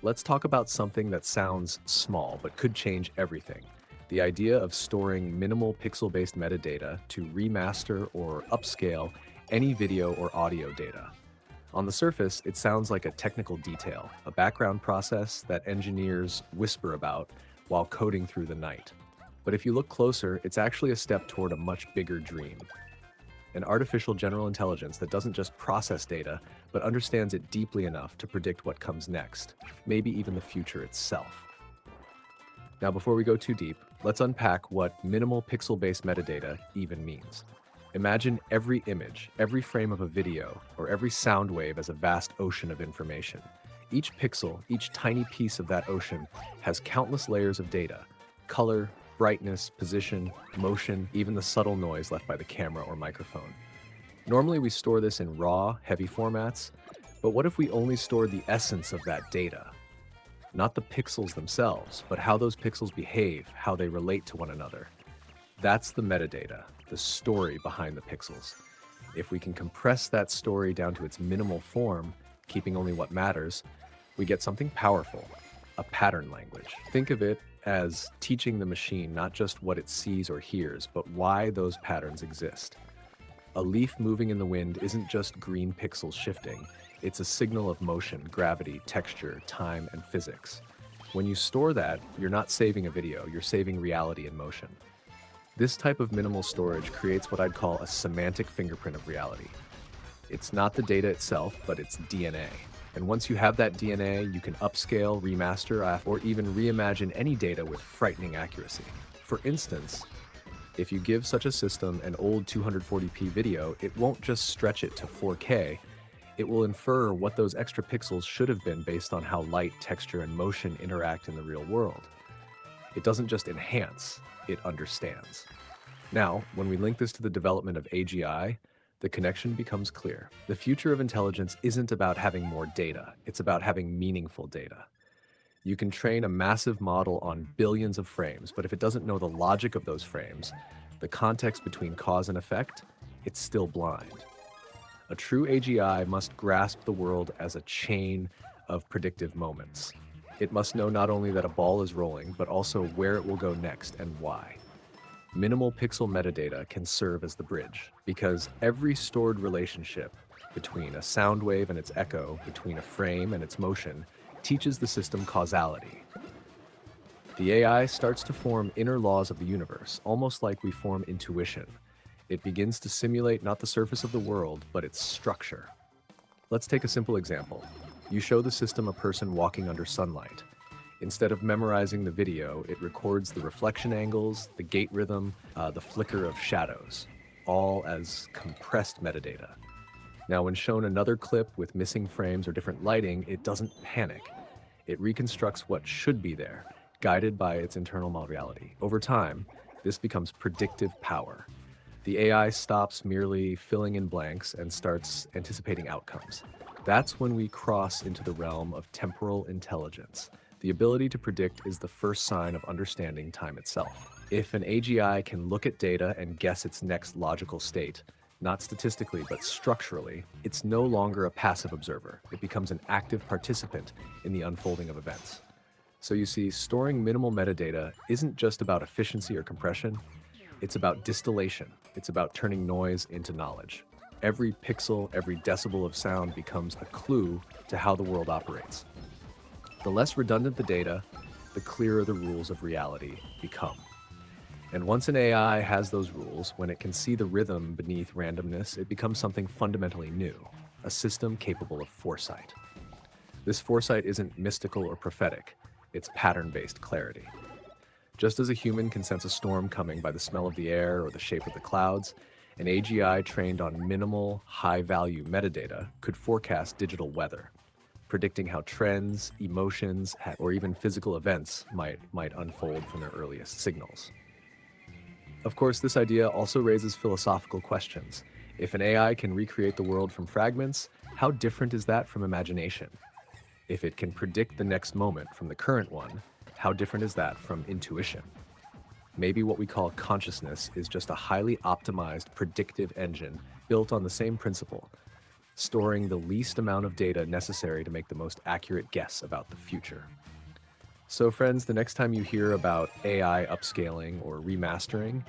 Let's talk about something that sounds small but could change everything. The idea of storing minimal pixel-based metadata to remaster or upscale any video or audio data. On the surface, it sounds like a technical detail, a background process that engineers whisper about while coding through the night. But if you look closer, it's actually a step toward a much bigger dream. An artificial general intelligence that doesn't just process data, but understands it deeply enough to predict what comes next, maybe even the future itself. Now, before we go too deep, let's unpack what minimal pixel-based metadata even means. Imagine every image, every frame of a video, or every sound wave as a vast ocean of information. Each pixel, each tiny piece of that ocean, has countless layers of data: color, brightness, position, motion, even the subtle noise left by the camera or microphone. Normally we store this in raw, heavy formats, but what if we only stored the essence of that data? Not the pixels themselves, but how those pixels behave, how they relate to one another. That's the metadata, the story behind the pixels. If we can compress that story down to its minimal form, keeping only what matters, we get something powerful, a pattern language. Think of it as teaching the machine not just what it sees or hears, but why those patterns exist. A leaf moving in the wind isn't just green pixels shifting, it's a signal of motion, gravity, texture, time, and physics. When you store that, you're not saving a video, you're saving reality in motion. This type of minimal storage creates what I'd call a semantic fingerprint of reality. It's not the data itself, but its DNA. And once you have that DNA, you can upscale, remaster, or even reimagine any data with frightening accuracy. For instance, if you give such a system an old 240p video, it won't just stretch it to 4K, it will infer what those extra pixels should have been based on how light, texture, and motion interact in the real world. It doesn't just enhance, it understands. Now, when we link this to the development of AGI, the connection becomes clear. The future of intelligence isn't about having more data, it's about having meaningful data. You can train a massive model on billions of frames, but if it doesn't know the logic of those frames, the context between cause and effect, it's still blind. A true AGI must grasp the world as a chain of predictive moments. It must know not only that a ball is rolling, but also where it will go next and why. Minimal pixel metadata can serve as the bridge, because every stored relationship between a sound wave and its echo, between a frame and its motion, teaches the system causality. The AI starts to form inner laws of the universe, almost like we form intuition. It begins to simulate not the surface of the world, but its structure. Let's take a simple example. You show the system a person walking under sunlight. Instead of memorizing the video, it records the reflection angles, the gait rhythm, the flicker of shadows, all as compressed metadata. Now, when shown another clip with missing frames or different lighting, it doesn't panic. It reconstructs what should be there, guided by its internal model reality. Over time, this becomes predictive power. The AI stops merely filling in blanks and starts anticipating outcomes. That's when we cross into the realm of temporal intelligence. The ability to predict is the first sign of understanding time itself. If an AGI can look at data and guess its next logical state, not statistically but structurally, it's no longer a passive observer. It becomes an active participant in the unfolding of events. So you see, storing minimal metadata isn't just about efficiency or compression, it's about distillation. It's about turning noise into knowledge. Every pixel, every decibel of sound becomes a clue to how the world operates. The less redundant the data, the clearer the rules of reality become. And once an AI has those rules, when it can see the rhythm beneath randomness, it becomes something fundamentally new, a system capable of foresight. This foresight isn't mystical or prophetic, it's pattern-based clarity. Just as a human can sense a storm coming by the smell of the air or the shape of the clouds, an AGI trained on minimal, high-value metadata could forecast digital weather, predicting how trends, emotions, or even physical events might unfold from their earliest signals. Of course, this idea also raises philosophical questions. If an AI can recreate the world from fragments, how different is that from imagination? If it can predict the next moment from the current one, how different is that from intuition? Maybe what we call consciousness is just a highly optimized predictive engine built on the same principle. storing the least amount of data necessary to make the most accurate guess about the future. So, friends, the next time you hear about AI upscaling or remastering,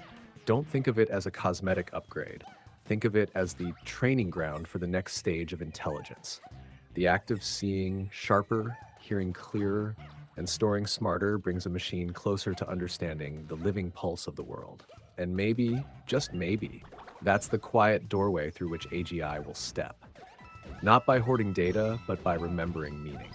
don't think of it as a cosmetic upgrade. Think of it as the training ground for the next stage of intelligence. The act of seeing sharper, hearing clearer, and storing smarter brings a machine closer to understanding the living pulse of the world. And maybe, just maybe, that's the quiet doorway through which AGI will step. Not by hoarding data, but by remembering meaning.